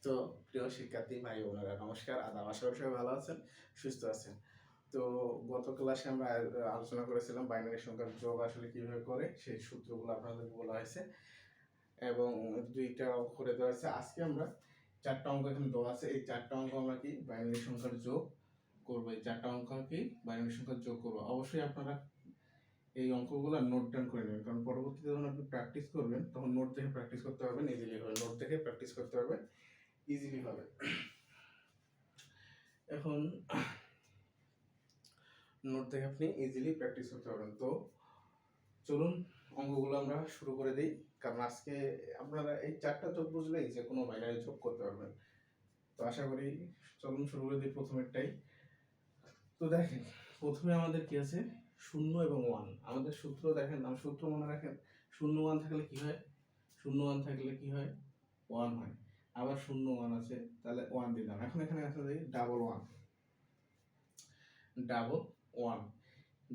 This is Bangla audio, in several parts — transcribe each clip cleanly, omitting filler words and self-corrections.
তো প্রিয় শিক্ষার্থী ভাই বোনেরা নমস্কার, আদাব। আশা করি সবাই ভালো আছেন, সুস্থ আছেন। তো গত ক্লাসে আমরা আলোচনা করেছিলাম বাইনারি সংখ্যার যোগ আসলে কিভাবে করে, সেই সূত্রগুলো আপনাদেরকে বলা হয়েছে এবং দুইটা করে দেওয়া হয়েছে। আজকে আমরা চারটা অঙ্ক এখানে দেওয়া আছে, এই চারটা অঙ্ক আমরা কি বাইনারি সংখ্যার যোগ করবো। এই চারটা অঙ্ক কি বাইনারি সংখ্যার যোগ করবো। অবশ্যই আপনারা এই অঙ্কগুলো নোট ডাউন করে নেবেন, কারণ পরবর্তীতে যখন আপনি প্র্যাকটিস করবেন তখন নোট দেখে প্র্যাকটিস করতে পারবেন, ইজিলি হবে। নোট দেখে প্র্যাকটিস করতে পারবেন, ইজিলি হবে। এখন নোট দেখে আপনি ইজিলি প্র্যাকটিস করতে পারবেন। তো চলুন অঙ্কগুলো আমরা শুরু করে দিই, কারণ আজকে আপনারা এই চারটা যোগ বুঝলেই যে কোনো বাইনারি যোগ করতে পারবেন। তো আশা করি চলুন শুরু করে দিই প্রথমেরটাই। তো দেখেন প্রথমে আমাদের কি আছে, 0 এবং 1। আমাদের সূত্র দেখেন, সূত্র মনে রাখেন, 0 1 থাকলে কি হয়, 0 1 থাকলে কি হয়, 1 হয়। আবার 0 1 আছে, তাহলে 1 দিলাম। এখন এখানে আছে ডাবল 1, ডাবল 1।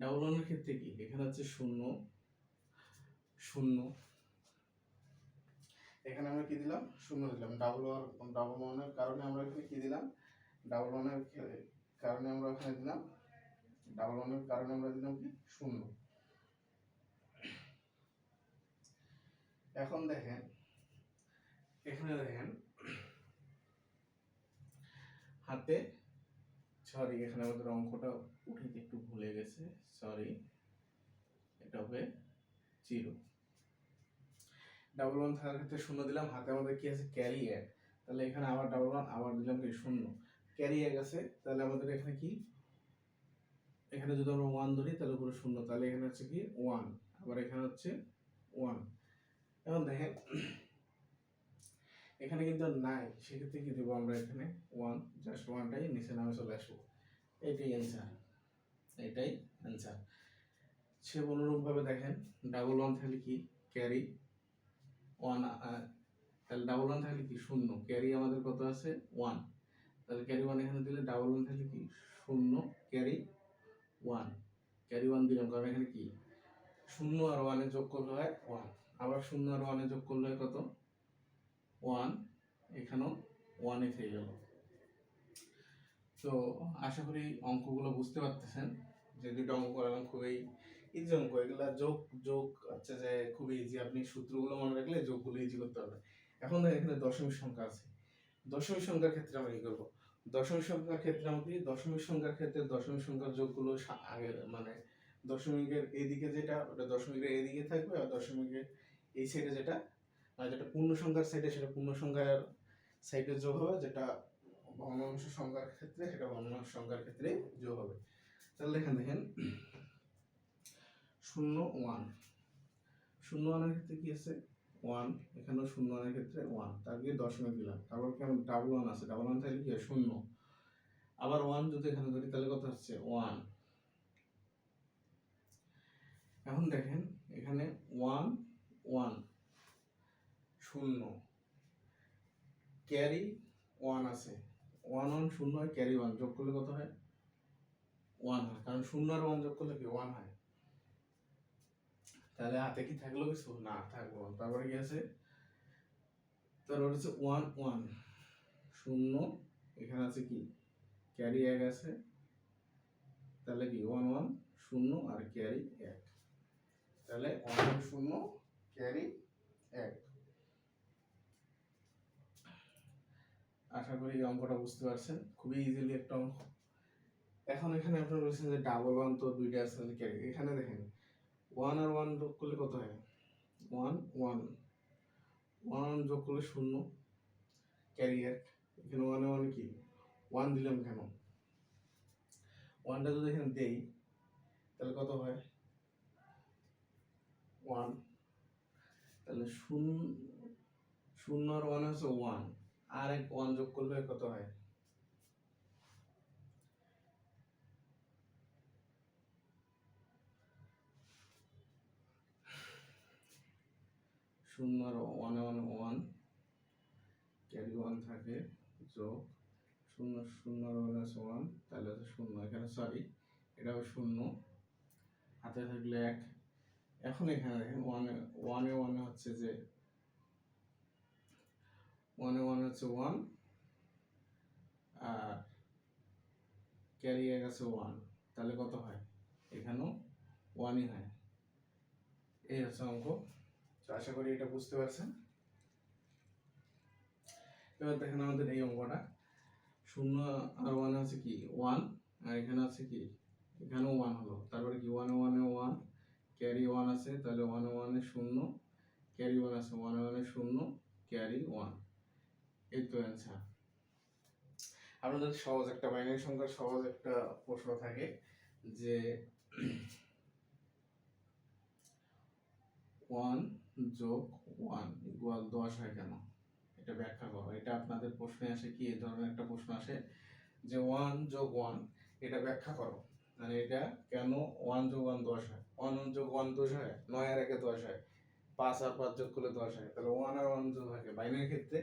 ডাবল 1 এর ক্ষেত্রে কি, এখানে হচ্ছে 0 0, এখানে আমরা কি দিলাম, 0 দিলাম। ডাবল 1 এর কারণে আমরা এখানে কি দিলাম, ডাবল 1 এর কারণে আমরা এখানে দিলাম, ডাবল 1 এর কারণে আমরা দিলাম কি 0। এখন দেখেন এখানে দেখেন হাতে, সরি এখানে আমাদের অঙ্কটা উঠাতে একটু ভুলে গেছে, সরি, এটা হবে 0। ডাবল 1 থাকার ক্ষেত্রে 0 দিলাম, হাতে আমাদের কি আছে, ক্যারি 1। তাহলে এখানে আবার ডাবল 1, আবার দিলাম কি 0, ক্যারি 1 আছে। তাহলে আমাদের এখানে কি, এখানে যদি আমরা 1 ধরি তাহলে পুরো 0, তাহলে এখানে হচ্ছে কি 1, আবার এখানে হচ্ছে 1। এখন দেখেন এখানে কিন্তু নাই, সেক্ষেত্রে কি দেবো আমরা, এখানে 1, জাস্ট 1টাই নিচে নামে চলে আসবো। এটাই অ্যান্সার, এটাই অ্যান্সার। সে অনুরূপভাবে দেখেন ডাবল 1 থাকলে কি ক্যারি 1, তাহলে ডাবল 1 থাকলে কি 0, ক্যারি আমাদের কত আছে 1, তাহলে ক্যারি 1 এখানে দিলে ডাবল 1 থাকলে কি 0 ক্যারি 1, ক্যারি 1 দিলাম, কারণ এখানে কি 0 আর 1 এর যোগ করলে হয় 1, আবার 0 আর 1 এর যোগ করলে হয় কত 1, এখানেও 1 এ থেকে গেল। তো আশা করি অঙ্কগুলো বুঝতে পারতেছেন, যে দুটো অঙ্ক করালাম খুবই ইজি অঙ্ক। এগুলা যোগ যোগ হচ্ছে যে খুবই ইজি, আপনি সূত্রগুলো মনে রাখলে যোগগুলো ইজি করতে পারবেন। এখন দেখেন এখানে দশমিক সংখ্যা আছে, দশমিক সংখ্যার ক্ষেত্রে আমরা কি করবো, দশমিক সংখ্যার ক্ষেত্রে আমরা কি, দশমিক সংখ্যার ক্ষেত্রে দশমিক সংখ্যার যোগগুলো আগে মানে দশমিকের এইদিকে যেটা, ওটা দশমিকের এইদিকে থাকবে, আর দশমিকের এই সাইডে যেটা, আর যেটা পূর্ণ সংখ্যার সাইডে সেটা পূর্ণ সংখ্যার সাইডে যোগ হবে, যেটা ভগ্নাংশ সংখ্যার ক্ষেত্রে সেটা ভগ্নাংশ সংখ্যার ক্ষেত্রে যোগ হবে। তাহলে এখানে দেখেন 0 1, 0 1 এর ক্ষেত্রে কি আছে 1, এখানেও 0 1 এর ক্ষেত্রে 1, তার দিয়ে দশমিক দিলাম। তারপর কেমন ডাবল 1 আছে, ডাবল 1 থাকলে কি 0, আবার 1 যদি এখানে ধরি তাহলে কত হচ্ছে 1। এখন দেখেন এখানে 1 1 0, ক্যারি 1 আছে, 1 1 0 হয়, ক্যারি 1 যোগ করলে কত হয় 1 হয়, কারণ 0 আর 1 যোগ করলে কি 1 হয়। তাহলে হাতে কি থাকলো, কিছু না থাকলো। তারপরে কি আছে, তারপর হচ্ছে 1 1 0, এখানে আছে কি ক্যারি 1 আছে, তাহলে কি 1 1 0 আর ক্যারি 1, তাহলে 1 1 0 ক্যারি 1। আশা করি এই অঙ্কটা বুঝতে পারছেন, খুবই ইজিলি একটা অঙ্ক। এখন এখানে আপনার বলছেন যে ডাবল 1 তো দুইটা আছে, ক্যারি, এখানে দেখেন 1 আর 1 যোগ করলে কত হয় 1 1, 1 যোগ করলে 0 ক্যারি 1, এখানে 1 1 কি 1 দিলাম, কেন 1টা যদি এখানে দেই তাহলে কত হয় 1, তাহলে 0 0 আর 1 হচ্ছে 1, আর এক 1 যোগ করলে কত হয় 0 আর 1 1 1, ক্যারি 1 থাকে, যোগ 0 0 আর 1 আছে 1, তাহলে হচ্ছে 0, এখানে সরি এটা হবে 0, হাতে থাকলে 1। এখন এখানে দেখেন 1 এ 1 হচ্ছে যে 1 এ 1 হচ্ছে 1, আর ক্যারি এ গেছে 1, তাহলে কত হয়? এখানেও 1ই হয়। এই হচ্ছে অঙ্ক। তো আশা করি এটা বুঝতে পারছেন। এবার দেখেন আমাদের এই অঙ্কটা 0 আর 1 আছে কি 1, আর এখানে আছে কি এখানেও 1 হলো, তারপরে কি 1 এ 1 এ 1, ক্যারি 1 আছে, তাহলে 1 এ 1 এ 0, ক্যারি 1 আছে, 1 এ 1 এ 0, ক্যারি 1। এই তো অ্যান্সার। আপনাদের সহজ একটা বাইনারি সংখ্যার সহজ একটা প্রশ্ন থাকে যে 1 যোগ 1 ইকুয়াল 10 হয় কেন, এটা ব্যাখ্যা করো। এটা আপনাদের প্রশ্নে আসে কি, এই ধরনের একটা প্রশ্ন আসে যে 1 যোগ 1 এটা ব্যাখ্যা করো, মানে এটা কেন 1 যোগ 1 10 হয়, 1 যোগ 1 10 হয়, 9 আর 1 10 হয়, 5 আর 5 যোগ করলে 10 হয়, তাহলে 1 আর 1 যোগ হয়, বাইনারির ক্ষেত্রে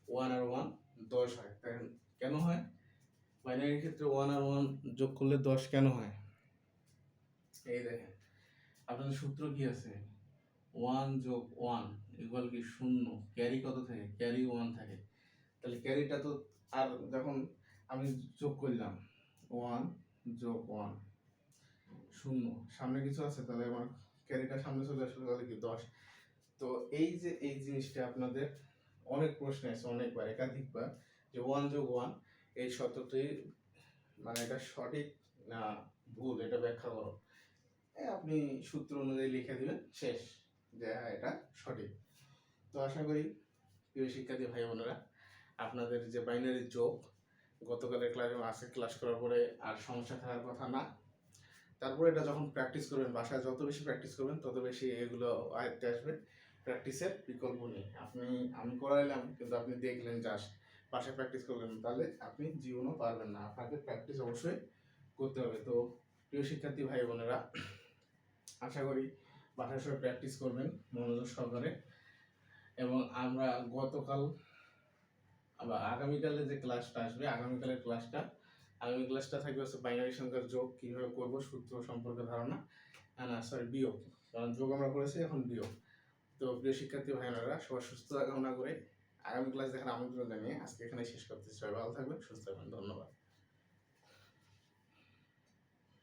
1 আর 1 10 হয়। কেন হয় বাইনারির ক্ষেত্রে 1 আর 1 যোগ করলে 10 কেন হয়? এই দেখেন আপনাদের সূত্র কি আছে, 1 যোগ 1 ইকুয়াল কি 0, ক্যারি কত থাকে, ক্যারি 1 থাকে, তাহলে ক্যারিটা তো আর যখন আমি যোগ করলাম 1 যোগ 1 0, সামনে কিছু আছে, তাহলে আমার ক্যারিটা সামনে চলে আসলো, তাহলে কি 10। তো এই যে এই জিনিসটা আপনাদের অনেক প্রশ্ন আছে, অনেকবার একাধিকবার, যে 1 যোগ 1 এই শর্তটি মানে এটা সঠিক না ভুল এটা ব্যাখ্যা করো। আপনি সূত্র অনুযায়ী লিখে দিবেন, শেষ, যে হ্যাঁ এটা সঠিক। তো আশা করি প্রিয় শিক্ষার্থী ভাই বোনেরা আপনাদের যে বাইনারি যোগ গতকালের ক্লাস এবং আজকে ক্লাস করার পরে আর সমস্যা থাকার কথা না। তারপরে এটা যখন প্র্যাকটিস করবেন, বাসায় যত বেশি প্র্যাকটিস করবেন তত বেশি এগুলো আয়ত্তে আসবে। প্র্যাকটিসের বিকল্প নেই। আমি করাইলাম কিন্তু আপনি দেখলেন জাস্ট, বাসায় প্র্যাকটিস করলেন, তাহলে আপনি জীবনও পারবেন না, আপনাকে প্র্যাকটিস অবশ্যই করতে হবে। তো প্রিয় শিক্ষার্থী ভাই বোনেরা আশা করি বাসায় সবাই প্র্যাকটিস করবেন মনোযোগ সহকারে। এবং আমরা গতকাল আবার আগামীকালে যে ক্লাসটা আসবে, আগামী ক্লাসটা থাকবে হচ্ছে বাইনারি সংখ্যার যোগ কিভাবে করব, সূত্র সম্পর্কে ধারণা, না সরি বিয়োগ, কারণ যোগ আমরা করেছি, এখন বিয়োগ। তো প্রিয় শিক্ষার্থী ভাইয়েরা সবার সুস্থ কামনা করে আগামী ক্লাস দেখার আমন্ত্রণ জানিয়ে আজকে এখানে শেষ করতেছি। সবাই ভালো থাকবেন, সুস্থ থাকবেন, ধন্যবাদ।